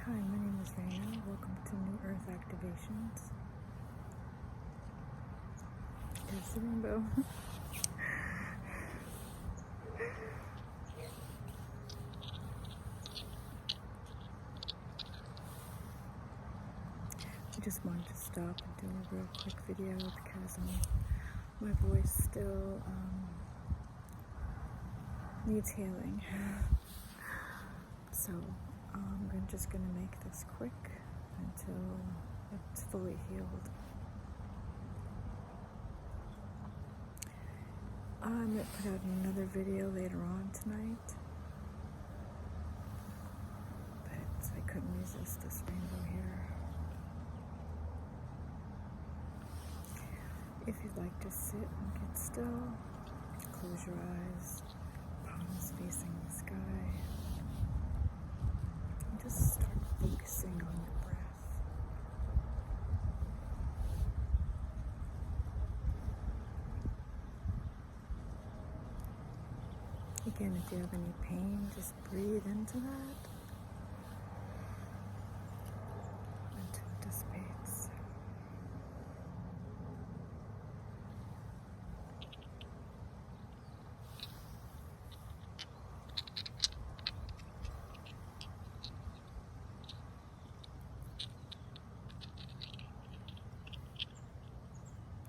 Hi, my name is Raina. Welcome to New Earth Activations. There's the rainbow. I just wanted to stop and do a real quick video because my voice still needs healing. So I'm just going to make this quick until it's fully healed. I might put out another video later on tonight, but I couldn't resist this rainbow here. If you'd like to sit and get still, close your eyes, palms facing the sky, and just start focusing on your breath. Again, if you have any pain, just breathe into that until it dissipates.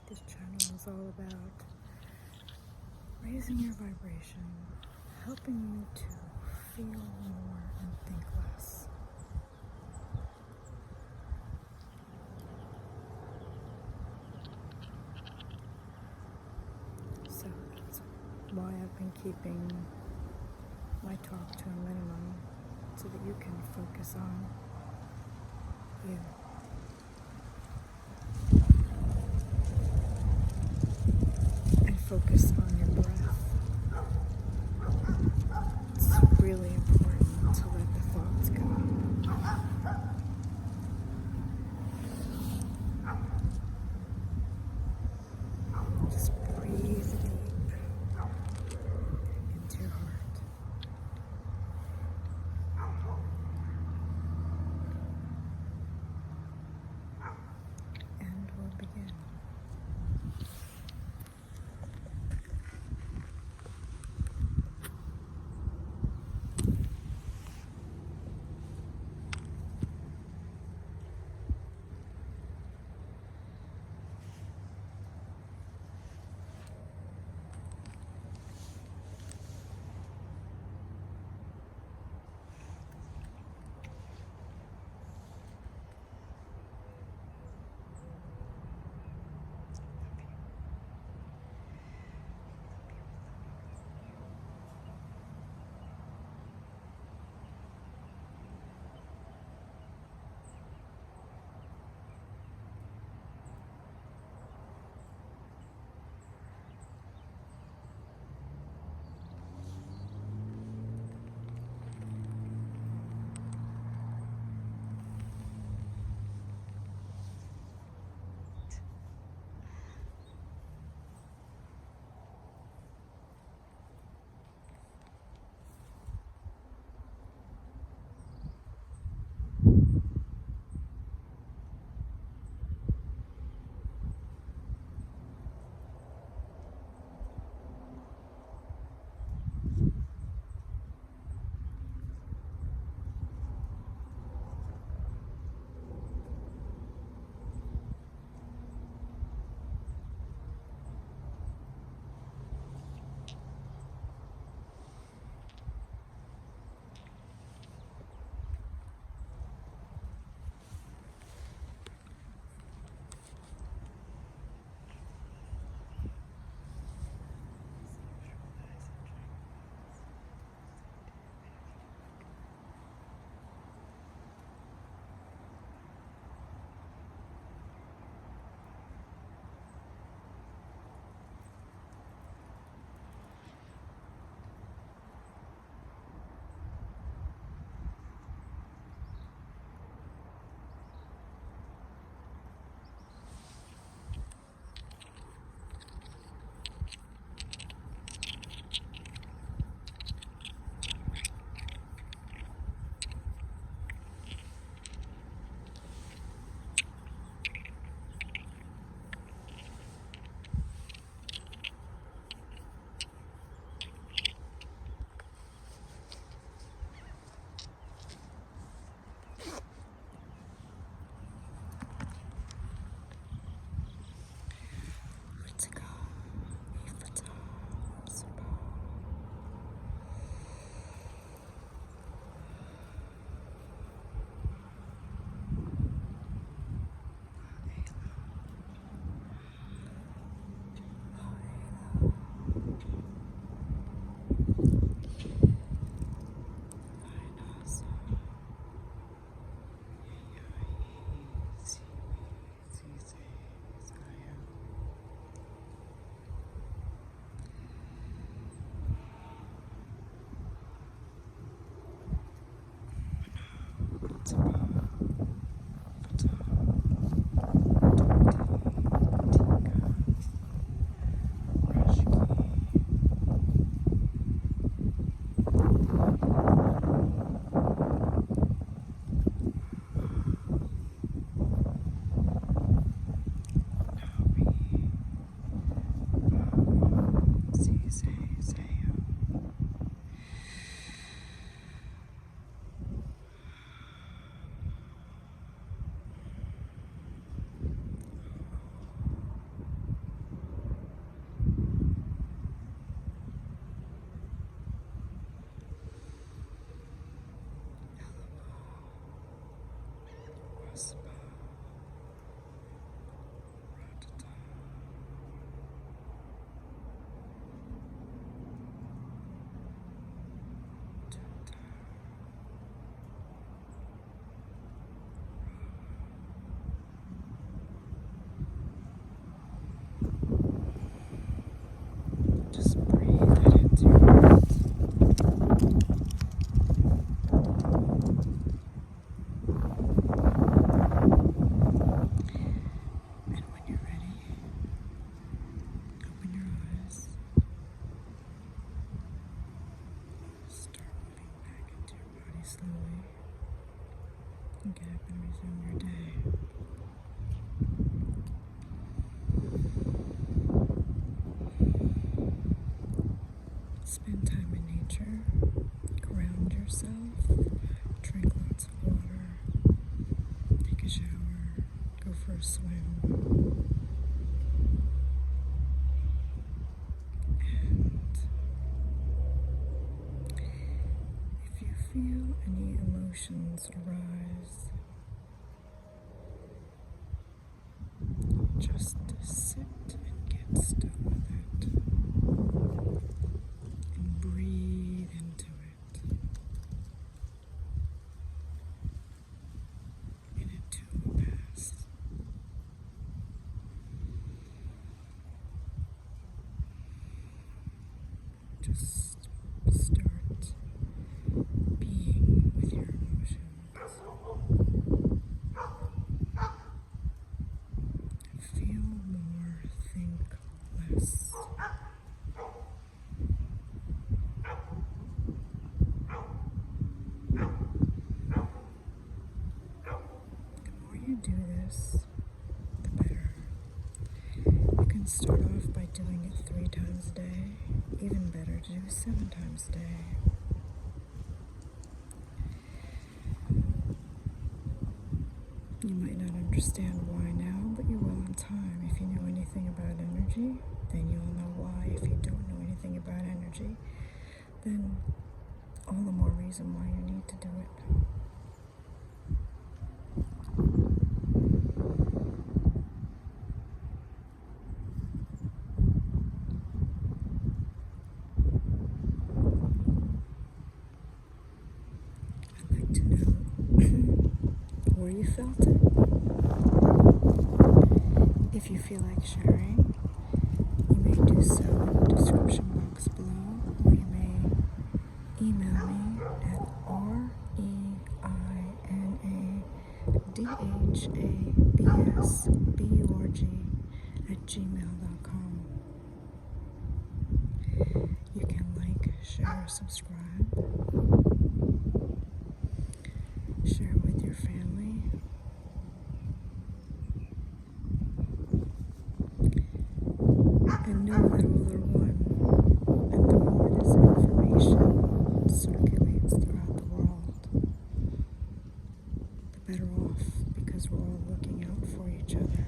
This channel is all about raising your vibration, helping you to feel more and think less. So that's why I've been keeping my talk to a minimum, so that you can focus on you. And focus on your breath. It's really important to let the thoughts go. Just breathe deep into your heart. And we'll begin. slowly and get up and resume your day. Spend time in nature, ground yourself, drink lots of water, take a shower, go for a swim. If you feel any emotions arise, just sit and get still with it and breathe into it, and it too will pass. Just start being with your emotions. Feel more, think less. The more you do this, the better. You can start off by doing it 3 times a day. Even better to do 7 times a day. You might not understand why now, but you will in time. If you know anything about energy, then you'll know why. If you don't know anything about energy, then all the more reason why you need to do it. I'd like to know where you felt it. If you feel like sharing, you may do so in the description box below, or you may email me at reinadhabsburg@gmail.com. You can like, share, subscribe, share with your family. And know that all are one, and the more this information circulates throughout the world, the better off, because we're all looking out for each other.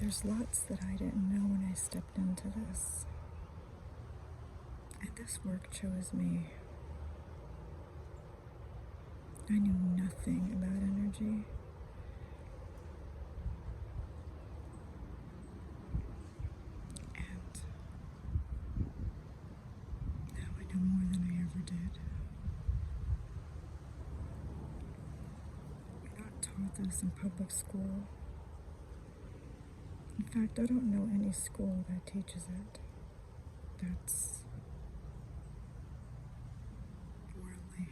There's lots that I didn't know when I stepped into this. And this work chose me. I knew nothing about energy. And now I know more than I ever did. We're not taught this in public school. In fact, I don't know any school that teaches it. That's worldly.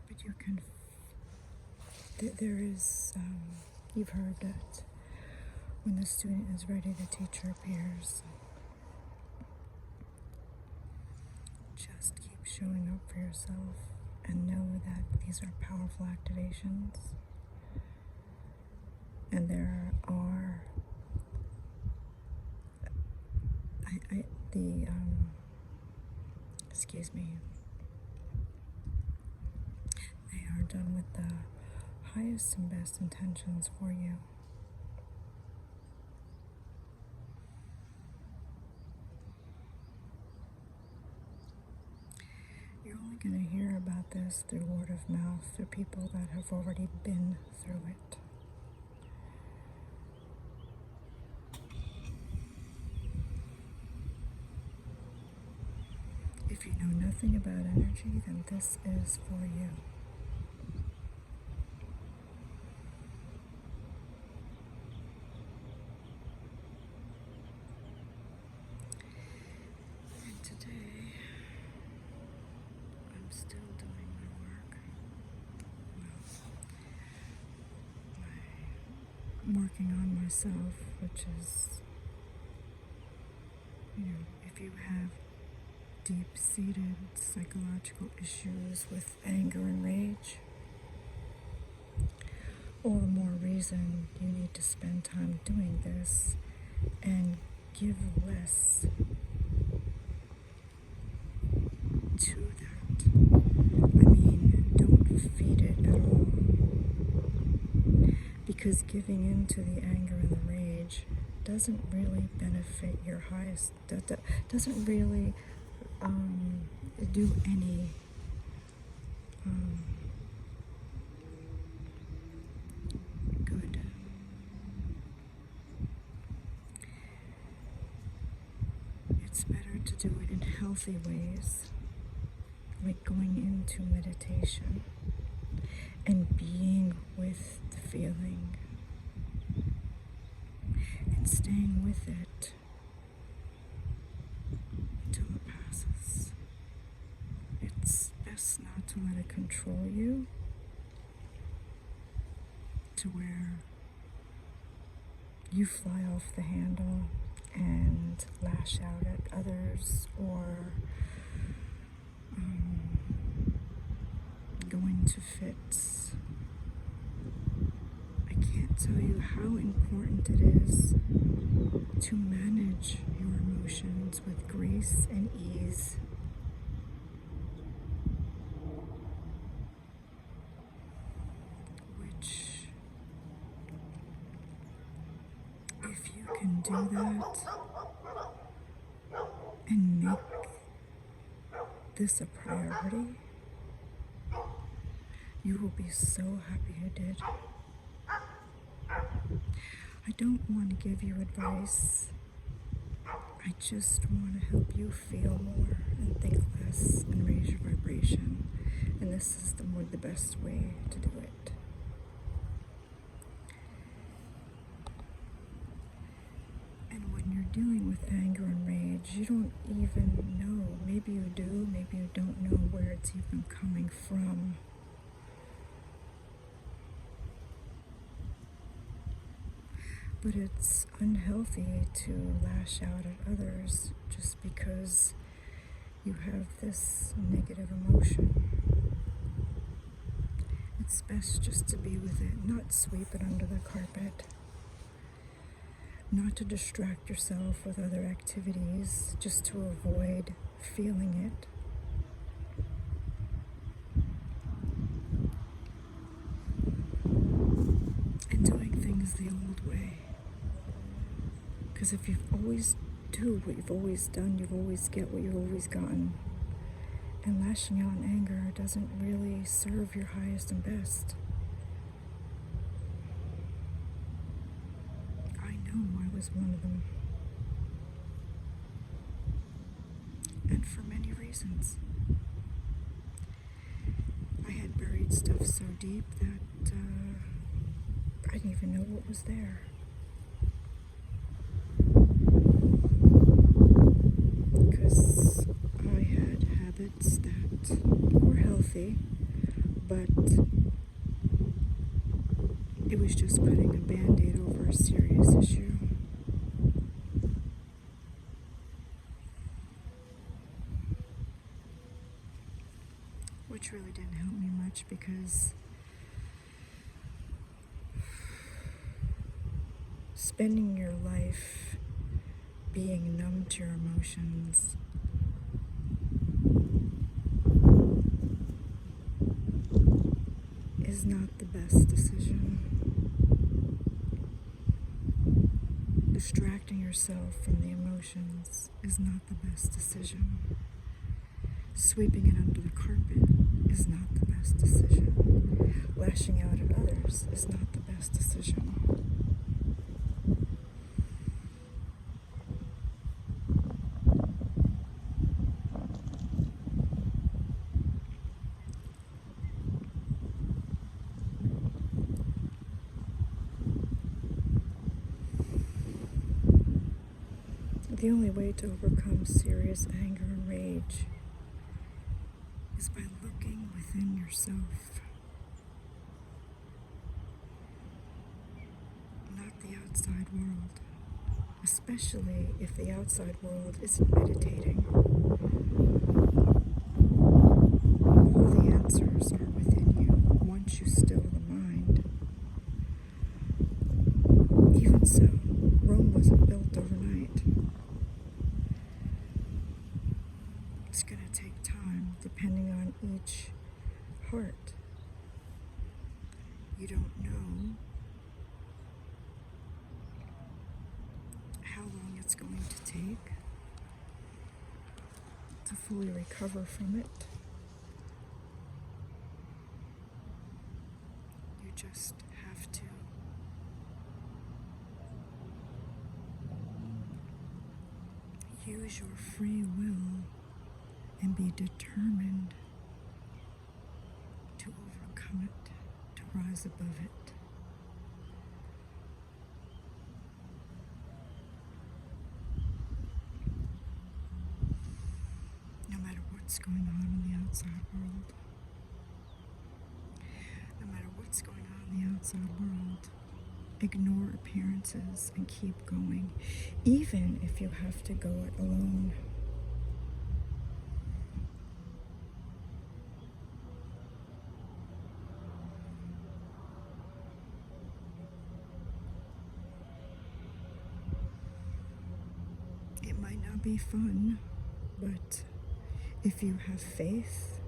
But you can, there is, you've heard that when the student is ready, the teacher appears. Just keep showing up for yourself and know that these are powerful activations. And there are, excuse me, they are done with the highest and best intentions for you. You're only going to hear about this through word of mouth, through people that have already been through it. If you know nothing about energy, then this is for you. Today, I'm still doing my work. I'm working on myself, which is, if you have deep-seated psychological issues with anger and rage, all the more reason you need to spend time doing this and give less to that. I mean, don't feed it at all. Because giving in to the anger and the rage doesn't really benefit your highest, doesn't really do any good. It's better to do it in healthy ways, like going into meditation and being with the feeling and staying with it until it passes. It's best not to let it control you to where you fly off the handle and lash out at others or go into fits. I can't tell you how important it is to manage your emotions with grace and ease. Which, if you can do that and make this a priority, you will be so happy you did. I don't want to give you advice. I just want to help you feel more and think less and raise your vibration. And this is the best way to do it. And when you're dealing with anger and rage, you don't even know. Maybe you do, maybe you don't know where it's even coming from. But it's unhealthy to lash out at others just because you have this negative emotion. It's best just to be with it, not sweep it under the carpet, not to distract yourself with other activities just to avoid feeling it. And doing things the old way. Because if you always do what you've always done, you always get what you've always gotten. And lashing out in anger doesn't really serve your highest and best. I know I was one of them. And for many reasons. I had buried stuff so deep that I didn't even know what was there. Because I had habits that were healthy, but it was just putting a Band-Aid over a serious issue. Which really didn't help me much because spending your life being numb to your emotions is not the best decision. Distracting yourself from the emotions is not the best decision. Sweeping it under the carpet is not the best decision. Lashing out at others is not the best decision. The only way to overcome serious anger and stage is by looking within yourself, not the outside world, especially if the outside world isn't meditating. All the answers are within you once you still the mind. Even so, Rome wasn't built overnight. It's going to take time, depending on each heart. You don't know how long it's going to take to fully recover from it. You just have to use your free will and be determined to overcome it, to rise above it. No matter what's going on in the outside world, no matter what's going on in the outside world, ignore appearances and keep going, even if you have to go it alone. It might not be fun, but if you have faith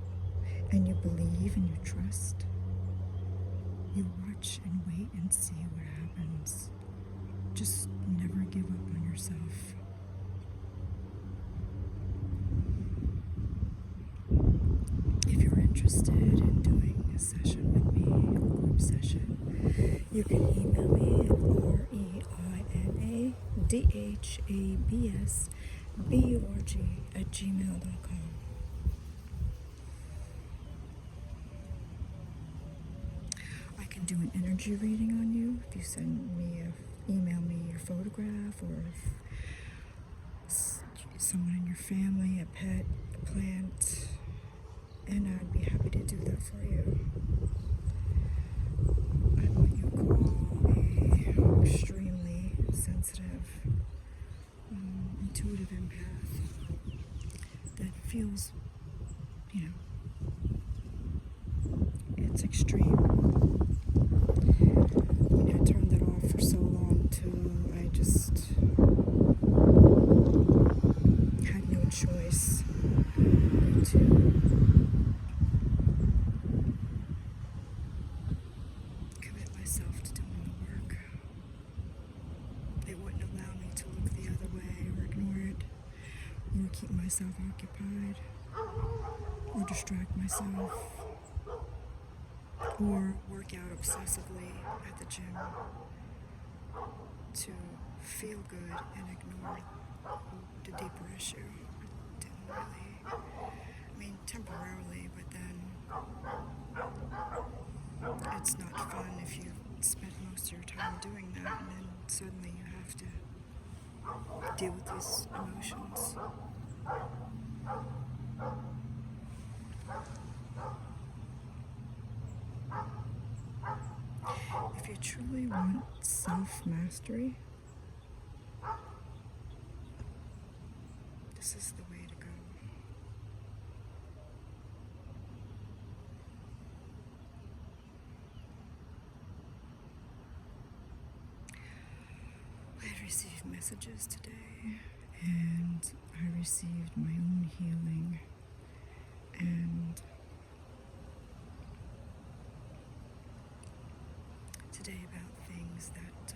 and you believe and you trust, you watch and wait and see what happens. Just never give up on yourself. If you're interested in doing a session with me, a group session, you can email me at reinadhabsburg@gmail.com. I can do an energy reading on you if you email me your photograph, or if someone in your family, a pet, a plant, and I'd be happy to do that for you. I'm what you call a extremely sensitive, intuitive empath that feels, it's extreme. I turned that off for so long till I just had no choice but to commit myself to doing the work. It wouldn't allow me to look the other way or ignore it, or keep myself occupied, or distract myself, or work out obsessively at the gym to feel good and ignore the deeper issue. It didn't really, temporarily, but then it's not fun if you spent most of your time doing that and then suddenly you have to deal with these emotions. If you truly want self-mastery, this is the way to go. I received messages today, and I received my own healing, and today about things that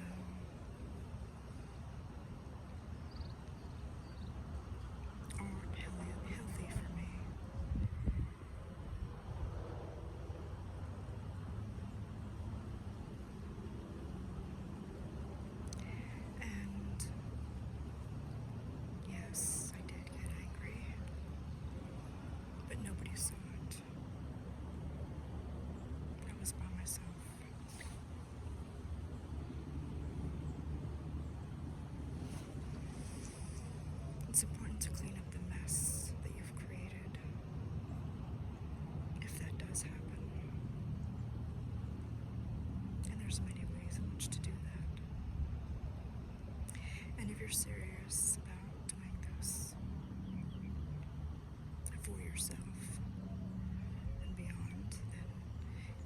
aren't healthy for me. And yes, I did get angry, but nobody saw it. I was by myself. you're serious about doing this for yourself and beyond, then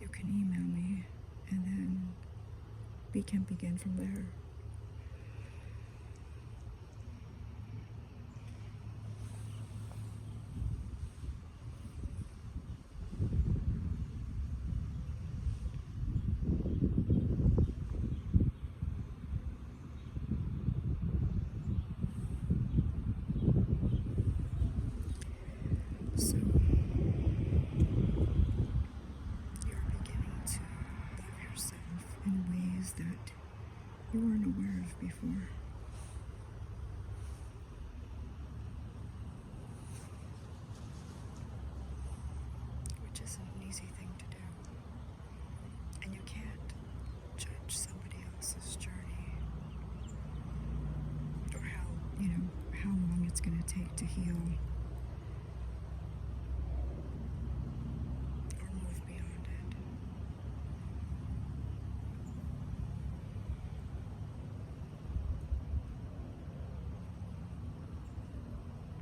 you can email me, and then we can begin from there. So, you're beginning to love yourself in ways that you weren't aware of before. Which isn't an easy thing to do. And you can't judge somebody else's journey or how long it's going to take to heal or move beyond it.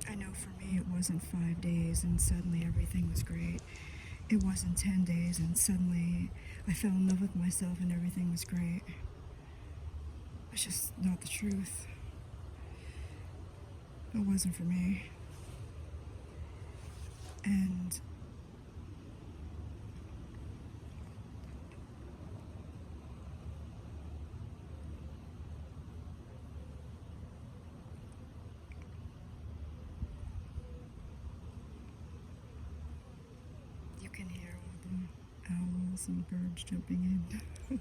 I know for me it wasn't 5 days and suddenly everything was great. It wasn't 10 days and suddenly I fell in love with myself and everything was great. It's just not the truth. It wasn't for me. And you can hear all the owls and birds jumping in.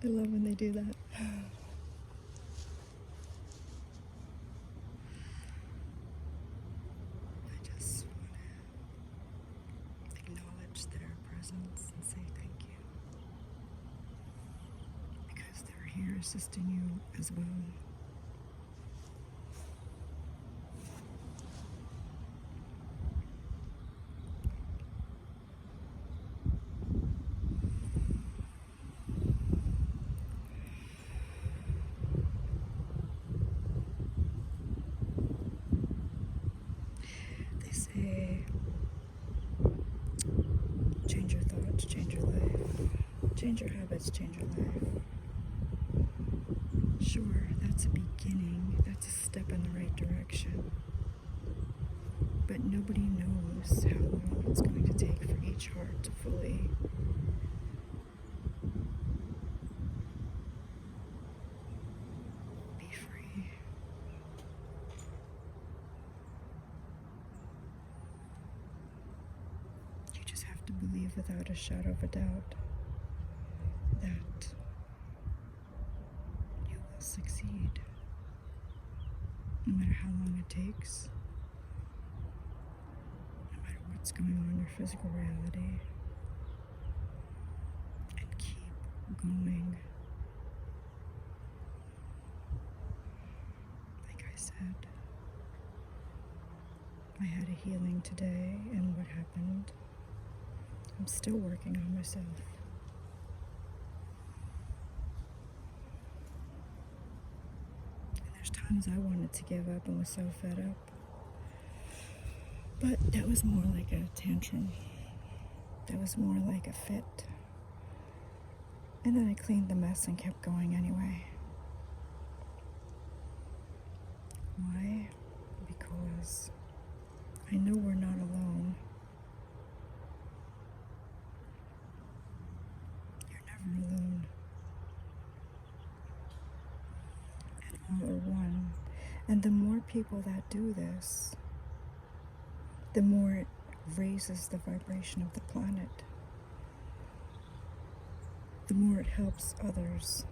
I love when they do that. I just want to acknowledge their presence and say thank you. Because they're here assisting you as well. They say, change your thoughts, change your life. Change your habits, change your life. Sure, that's a beginning. That's a step in the right direction. But nobody knows how long it's going to take for each heart to fully be free. You just have to believe without a shadow of a doubt that you will succeed, no matter how long it takes, no matter what's going on in your physical reality, and keep going. Like I said, I had a healing today, and what happened? I'm still working on myself. And there's times I wanted to give up and was so fed up. But that was more like a tantrum. That was more like a fit. And then I cleaned the mess and kept going anyway. Why? Because I know we're not alone. You're never alone. And all are one. And the more people that do this, the more it raises the vibration of the planet. The more it helps others.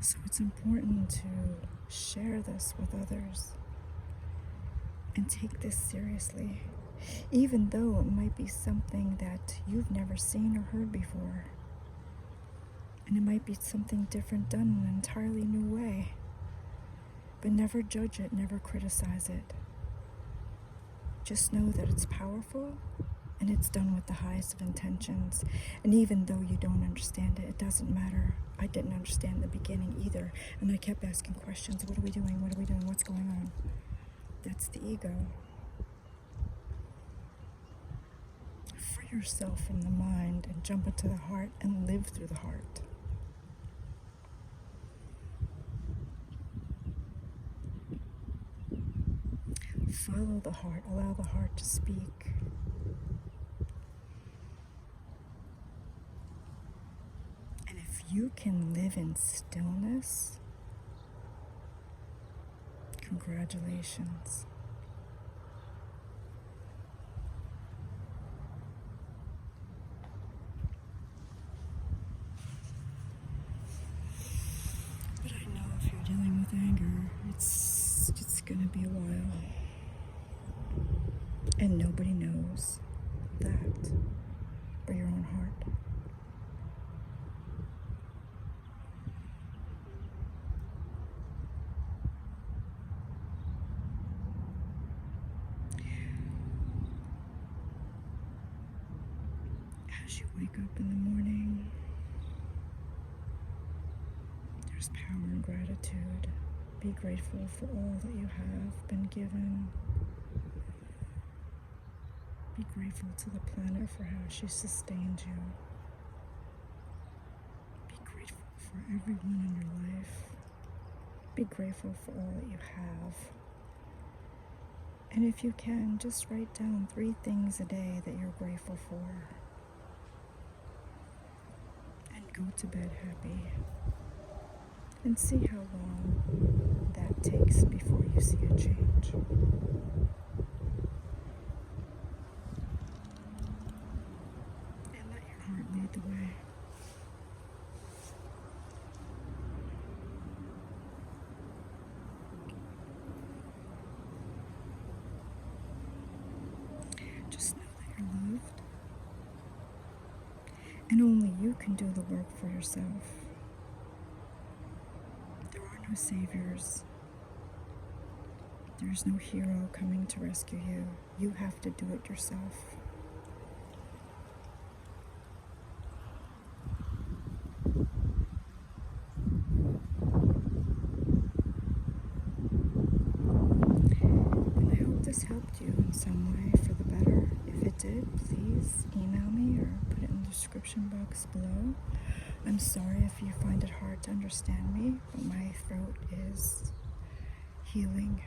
So it's important to share this with others and take this seriously, even though it might be something that you've never seen or heard before. And it might be something different done in an entirely new way. But never judge it, never criticize it. Just know that it's powerful And it's done with the highest of intentions. And even though you don't understand it, it doesn't matter. I didn't understand the beginning either. And I kept asking questions. What are we doing? What are we doing? What's going on? That's the ego. Free yourself from the mind and jump into the heart and live through the heart. Follow the heart. Allow the heart to speak. And if you can live in stillness, congratulations. But I know if you're dealing with anger, it's gonna be a while. And nobody knows that but your own heart. As you wake up in the morning, there's power in gratitude. Be grateful for all that you have been given. Be grateful to the planet for how she sustained you. Be grateful for everyone in your life. Be grateful for all that you have. And if you can, just write down 3 things a day that you're grateful for. And go to bed happy. And see how long that takes before you see a change. And let your heart lead the way. Just know that you're loved. And only you can do the work for yourself. There are no saviors. There's no hero coming to rescue you. You have to do it yourself. And I hope this helped you in some way for the better. If it did, please email me or put it in the description box below. I'm sorry if you find it hard to understand me, but my throat is healing.